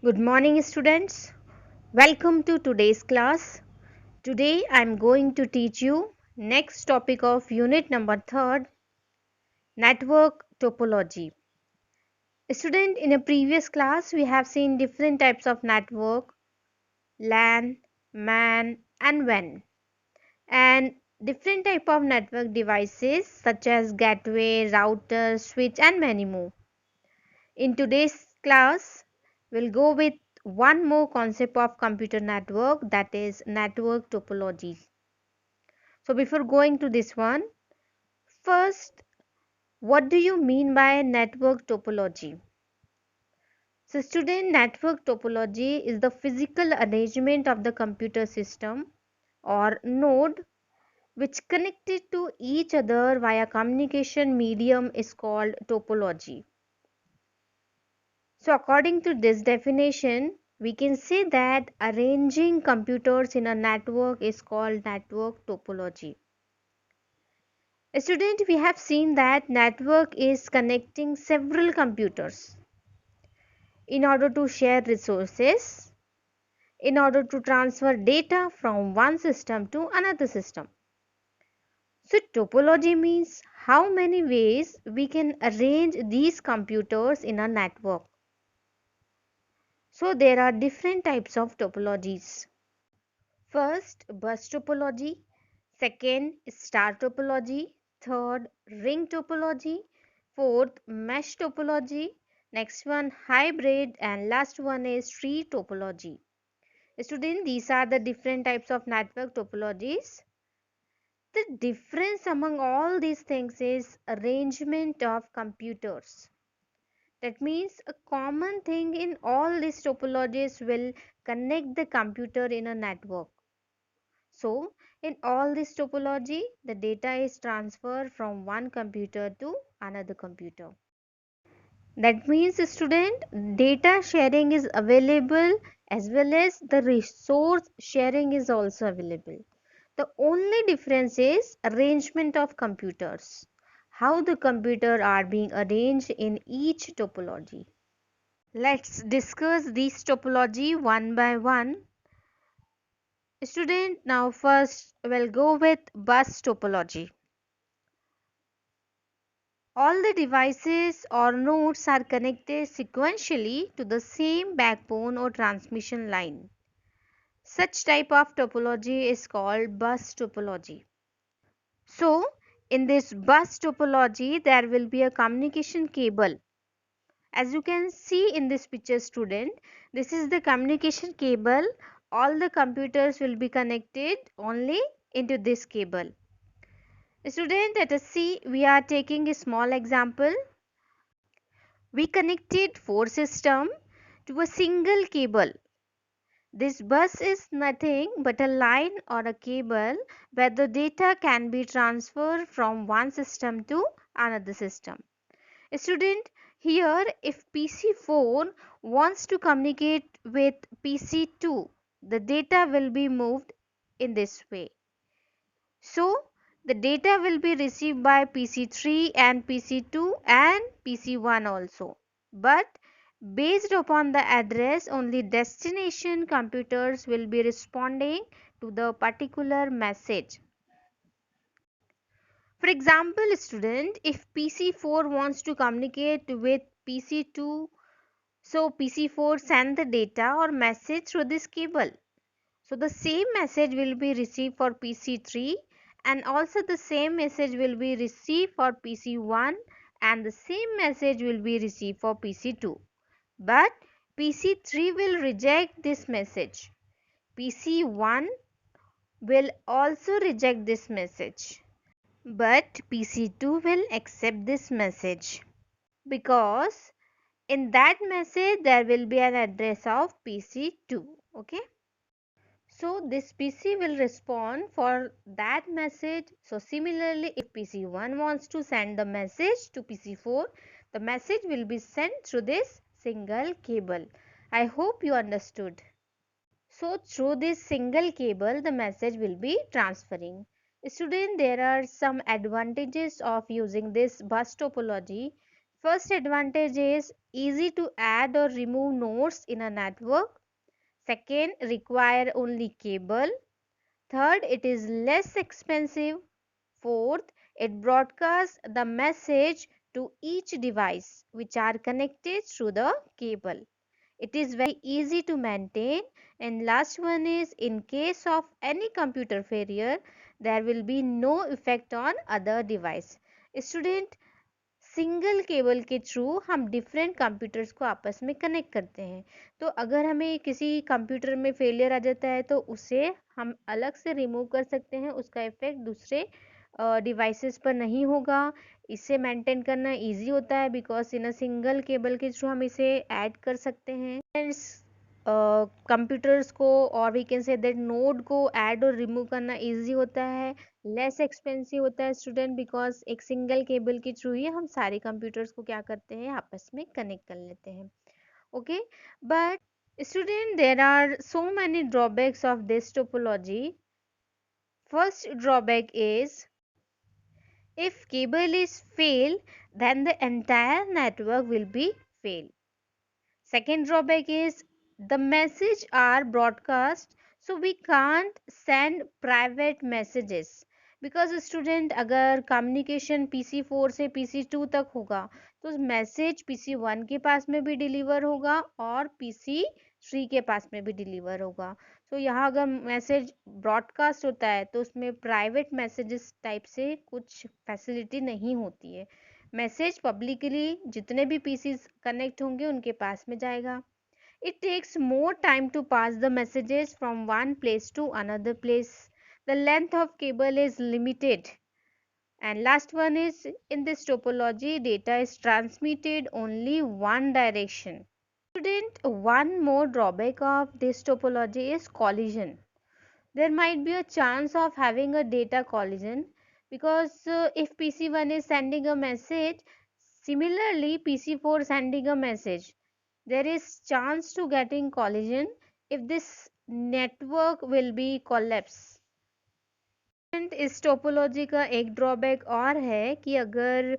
Good morning, students. Welcome to today's class. Today I am going to teach you next topic of unit number 3rd, network topology. Student, in a previous class we have seen different types of network, LAN, MAN and WAN, and different type of network devices such as gateway, router, switch and many more. In today's class, we'll go with one more concept of computer network, that is network topology. So before going to this one, first, what do you mean by network topology? So student, network topology is the physical arrangement of the computer system or node which connected to each other via communication medium is called topology. So according to this definition, we can say that arranging computers in a network is called network topology. Student, we have seen that network is connecting several computers in order to share resources, in order to transfer data from one system to another system. So topology means how many ways we can arrange these computers in a network. So there are different types of topologies. First, bus topology. Second, star topology. Third, ring topology. Fourth, mesh topology. Next one, hybrid, and last one is tree topology. Student, these are the different types of network topologies. The difference among all these things is arrangement of computers. That means a common thing in all these topologies will connect the computer in a network. So, in all this topology, the data is transferred from one computer to another computer. That means, student, data sharing is available as well as the resource sharing is also available. The only difference is arrangement of computers, how the computer are being arranged in each topology. Let's discuss this topology one by one. Student, now first we'll go with bus topology. All the devices or nodes are connected sequentially to the same backbone or transmission line. Such type of topology is called bus topology. So, in this bus topology, there will be a communication cable. As you can see in this picture, student, this is the communication cable. All the computers will be connected only into this cable. Student, let us see, we are taking a small example. We connected 4 systems to a single cable. This bus is nothing but a line or a cable where the data can be transferred from one system to another system. Student, here if PC4 wants to communicate with PC2, the data will be moved in this way. So, the data will be received by PC3 and PC2 and PC1 also. But based upon the address, only destination computers will be responding to the particular message. For example, student, if PC4 wants to communicate with PC2, so PC4 send the data or message through this cable. So the same message will be received for PC3 and also the same message will be received for PC1 and the same message will be received for PC2. But PC3 will reject this message. PC1 will also reject this message. But PC2 will accept this message because in that message there will be an address of PC2. Okay. So this PC will respond for that message. So similarly, if PC1 wants to send the message to PC4, the message will be sent through this single cable. I hope you understood. So through this single cable, the message will be transferring. Student, there are some advantages of using this bus topology. First advantage is easy to add or remove nodes in a network. Second, require only cable. Third, it is less expensive. Fourth, it broadcasts the message to each device which are connected through the cable. It is very easy to maintain. And last one is, in case of any computer failure, there will be no effect on other device. Student, single cable के through हम different computers को आपस में connect करते हैं। तो अगर हमें किसी कंप्यूटर में फेलियर आ जाता है तो उसे हम अलग से रिमूव कर सकते हैं, उसका इफेक्ट दूसरे डिवाइसेस पर नहीं होगा। इसे मेंटेन करना इजी होता है because in a single cable के थ्रू हम इसे ऐड कर सकते हैं। कंप्यूटर्स को और we can say that node को ऐड और रिमूव करना इजी होता है, लेस एक्सपेंसिव होता है स्टूडेंट, बिकॉज एक सिंगल केबल के थ्रू ही हम सारे कंप्यूटर्स को क्या करते हैं, आपस में कनेक्ट कर लेते हैं। Okay, but student there are so many drawbacks of this topology. First drawback is if cable is fail then the entire network will be fail. Second drawback is the message are broadcast, so we can't send private messages. Because student अगर communication PC4 से PC2 तक होगा तो message PC1 के पास में भी deliver होगा और PC3 के पास में भी डिलीवर होगा। तो यहाँ अगर मैसेज ब्रॉडकास्ट होता है तो उसमें प्राइवेट मैसेजेस टाइप से कुछ फैसिलिटी नहीं होती है। मैसेज पब्लिकली जितने भी पीसीज कनेक्ट होंगे उनके पास में जाएगा। It takes more time to pass the messages from one place to another place. The length of cable is limited. And last one is, in this topology, data is transmitted only one direction. Student, one more drawback of this topology is collision. There might be a chance of having a data collision because if PC1 is sending a message, similarly PC4 sending a message, there is chance to getting collision if this network will be collapse. इस topology का एक drawback और है कि अगर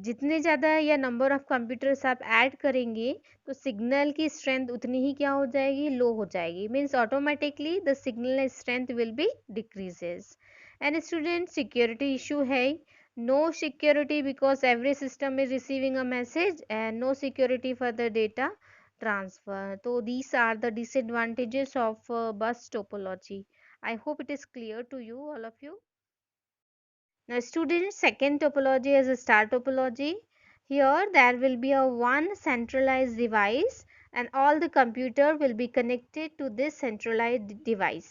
जितने ज़्यादा या नंबर ऑफ कंप्यूटर्स आप ऐड करेंगे तो सिग्नल की स्ट्रेंथ उतनी ही क्या हो जाएगी, लो हो जाएगी। Means automatically the signal strength will be decreases. And student, security issue है, no security because every system is receiving a message and no security for the data transfer. So these are the disadvantages of bus topology. I hope it is clear to you, all of you. Now students, second topology is a star topology. Here there will be a one centralized device and all the computer will be connected to this centralized device.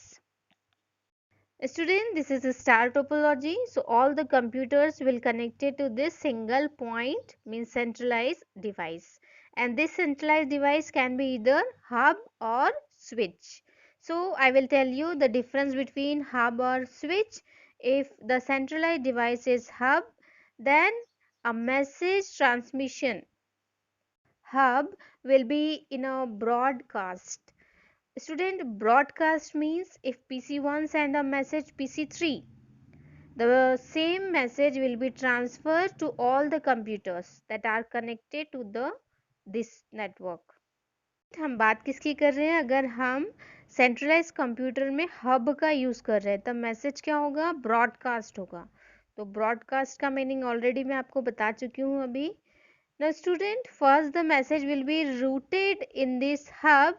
Student, this is a star topology. So all the computers will connected to this single point, means centralized device. And this centralized device can be either hub or switch. So I will tell you the difference between hub or switch. If the centralized device is hub, then a message transmission hub will be in a broadcast. Student, broadcast means if PC1 send a message PC3, the same message will be transferred to all the computers that are connected to this network. हम बात किसकी कर रहे हैं, अगर हम centralise computer में hub का यूज कर रहे हैं तब मैसेज क्या होगा, ब्रॉडकास्ट होगा। तो ब्रॉडकास्ट का मीनिंग ऑलरेडी मैं आपको बता चुकी हूँ अभी। Now student, first the message will be routed in this hub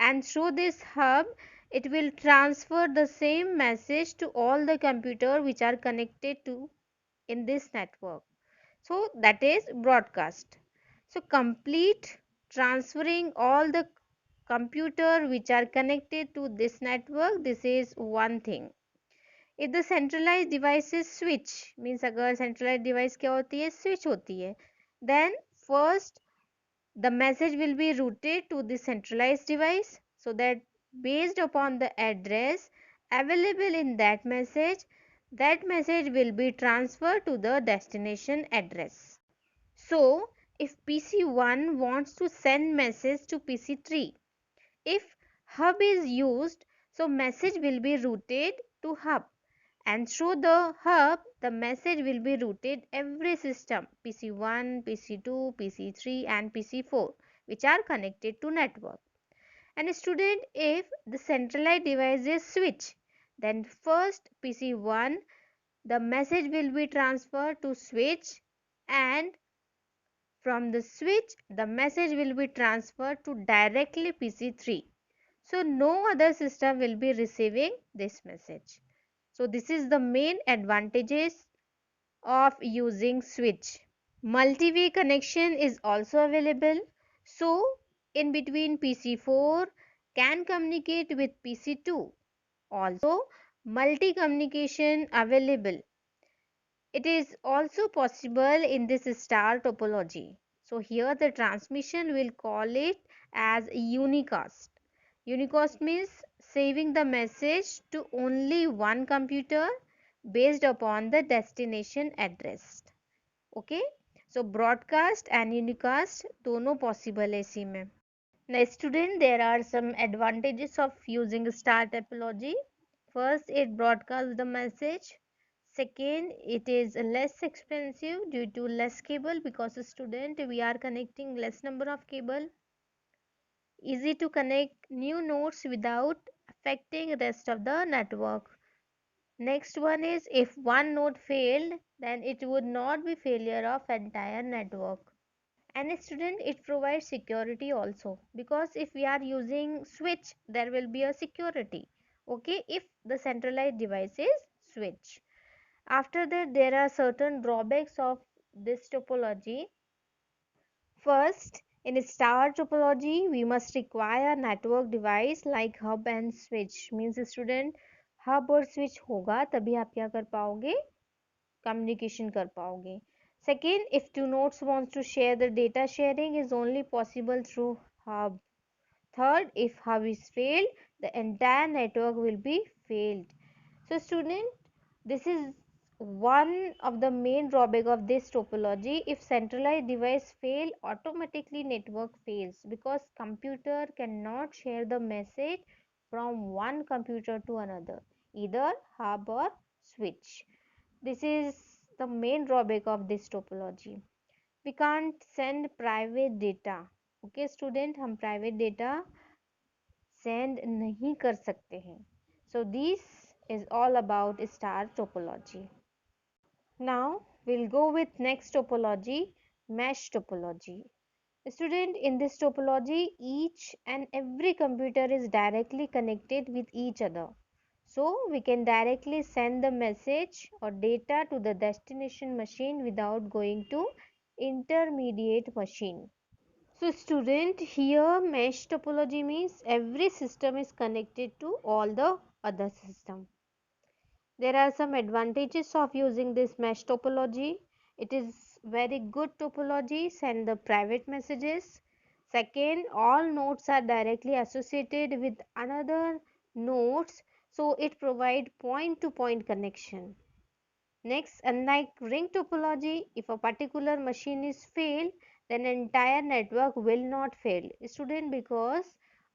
and through this hub it will transfer the same message to all the computer which are connected to in this network. So that is broadcast. So complete transferring all the computer which are connected to this network, this is one thing. If the centralized device is switch, means अगर centralized device क्या होती है, switch होती है, then first the message will be routed to the centralized device so that based upon the address available in that message will be transferred to the destination address. So if PC1 wants to send message to PC3, if hub is used, so message will be routed to hub, and through the hub the message will be routed every system PC1, PC2, PC3 and PC4 which are connected to network. And student, if the centralized device is switch, then first PC1 the message will be transferred to switch, and from the switch the message will be transferred to directly PC3. So no other system will be receiving this message. So this is the main advantages of using switch. Multi-way connection is also available. So in between PC4 can communicate with PC2. Also multi communication available. It is also possible in this star topology. So here the transmission will call it as unicast. Unicast means saving the message to only one computer based upon the destination address. Okay, so broadcast and unicast दोनों possible है इसी में. Now student, there are some advantages of using star topology. First, it broadcasts the message. Second, it is less expensive due to less cable, because student we are connecting less number of cable. Easy to connect new nodes without affecting rest of the network. Next one is, if one node failed, then it would not be failure of entire network. And student, it provides security also, because if we are using switch there will be a security. Okay, if the centralized device is switch. After that, there are certain drawbacks of this topology. First, in star topology we must require network device like hub and switch. Means student, hub और switch होगा तभी आप क्या कर पाओगे, communication कर पाओगे. Second, if two nodes wants to share, the data sharing is only possible through hub. Third, if hub is failed, the entire network will be failed. So student, this is one of the main drawback of this topology. If centralized device fail, automatically network fails, because computer cannot share the message from one computer to another, either hub or switch. This is the main drawback of this topology. We can't send private data. Okay student, हम private data send नहीं कर सकते हैं. So this is all about star topology. Now we'll go with next topology, mesh topology. Student, in this topology each and every computer is directly connected with each other. So we can directly send the message or data to the destination machine without going to intermediate machine. So student, here mesh topology means every system is connected to all the other system. There are some advantages of using this mesh topology. It is very good topology, send the private messages. Second, all nodes are directly associated with another nodes, so it provide point to point connection. Next, unlike ring topology, if a particular machine is failed, then entire network will not fail. Student, because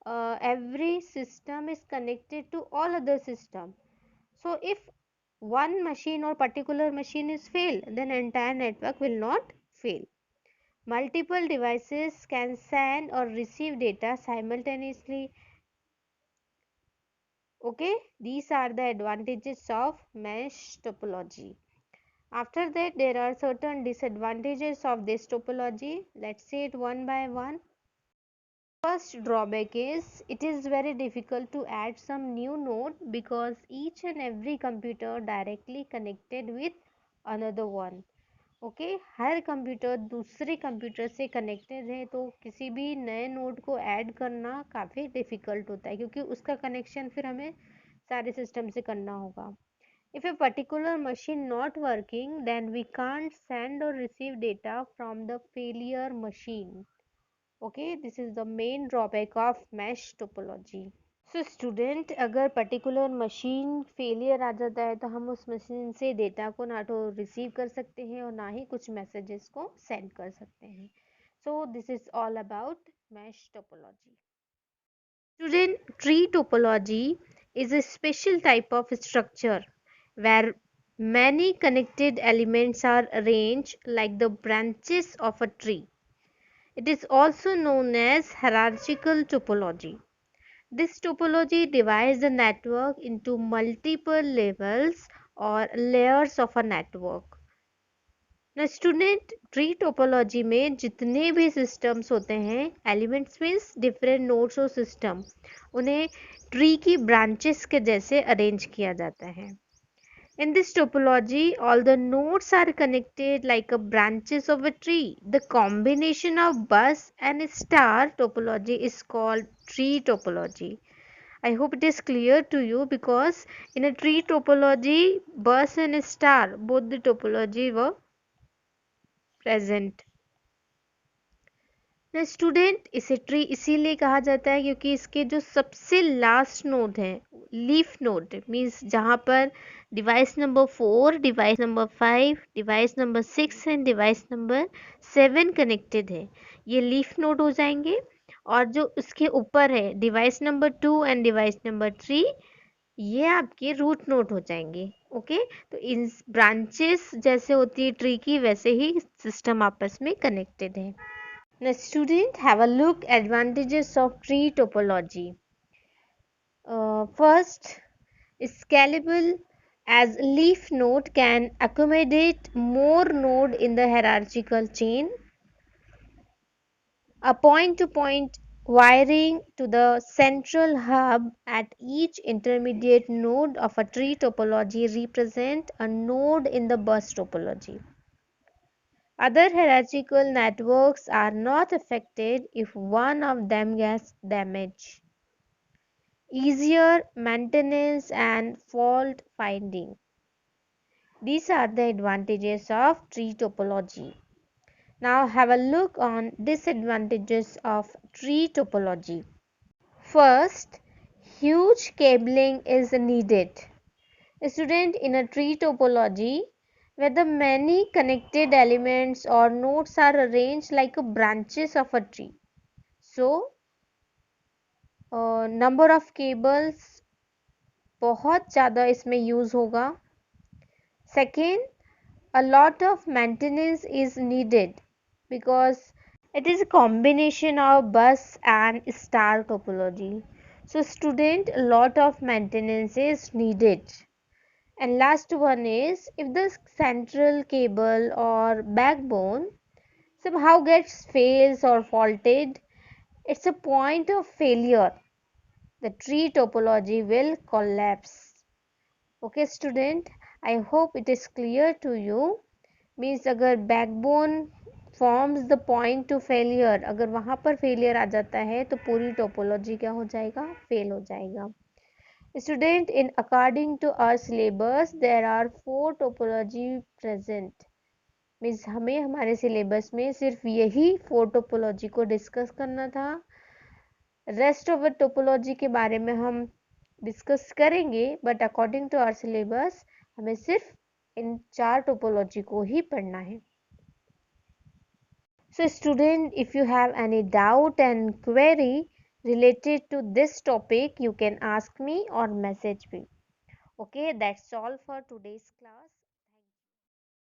every system is connected to all other system. So if one machine or particular machine is failed, then entire network will not fail. Multiple devices can send or receive data simultaneously. Okay, these are the advantages of mesh topology. After that, there are certain disadvantages of this topology. Let's see it one by one. First drawback is it is very difficult to add some new node, because each and every computer directly connected with another one. Okay her computer दूसरे computer से connected है, तो किसी भी नए node को add करना काफ़ी डिफ़िकल्ट होता है, क्योंकि उसका कनेक्शन फिर हमें सारे सिस्टम से करना होगा. If a particular machine not working, then we can't send or receive data from the failure machine. Okay, this is the main drawback of mesh topology. So student, अगर पर्टिकुलर मशीन फेलियर आ जाता है तो हम उस machine से data को ना तो रिसीव कर सकते हैं और ना ही कुछ मैसेजेस को सेंड कर सकते हैं. So this is all about mesh topology. Student, tree topology is a special type of structure where many connected elements are arranged like the branches of a tree. It is also known as hierarchical topology. This topology divides the network into multiple levels or layers of a network. ना student tree topology में जितने भी systems होते हैं elements means different nodes और system उन्हें tree की branches के जैसे अरेंज किया जाता है. In this topology, all the nodes are connected like a branches of a tree. The combination of bus and star topology is called tree topology. I hope it is clear to you because in a tree topology, bus and star, both the topology were present. ना student इसे tree इसीलिए कहा जाता है क्योंकि इसके जो सबसे लास्ट नोड है लीफ नोड मीन्स जहाँ पर device number 4, device number 5, device number 6 and device number 7 connected है, ये लीफ नोड हो जाएंगे. और जो उसके ऊपर है device number 2 and device number 3, ये आपके रूट नोड हो जाएंगे. ओके, तो इन ब्रांचेस जैसे होती है ट्री की वैसे ही सिस्टम आपस में कनेक्टेड है. Now student, have a look advantages of tree topology. First, scalable, as leaf node can accommodate more node in the hierarchical chain. A point-to-point wiring to the central hub at each intermediate node of a tree topology represent a node in the bus topology. Other hierarchical networks are not affected if one of them gets damaged. Easier maintenance and fault finding. These are the advantages of tree topology. Now have a look on disadvantages of tree topology. First, huge cabling is needed. A student, in a tree topology, where the many connected elements or nodes are arranged like branches of a tree. So, number of cables बहुत ज़्यादा इसमें use होगा. Second, a lot of maintenance is needed because it is a combination of bus and star topology. So, student, a lot of maintenance is needed. And last one is, if the central cable or backbone somehow gets fails or faulted, it's a point of failure. The tree topology will collapse. Okay student, I hope it is clear to you. Means अगर backbone forms the point to failure, अगर वहाँ पर failure आ जाता है तो पूरी topology क्या हो जाएगा, fail हो जाएगा. Student, in according to our syllabus there are 4 topology present. Means हमें हमारे सिलेबस में सिर्फ यही 4 टोपोलॉजी को डिस्कस करना था. रेस्ट ऑफ टोपोलॉजी के बारे में हम डिस्कस करेंगे but according to our syllabus हमें सिर्फ इन 4 टोपोलॉजी को ही पढ़ना है. So student, if you have any doubt and query related to this topic, you can ask me or message me. Okay, that's all for today's class.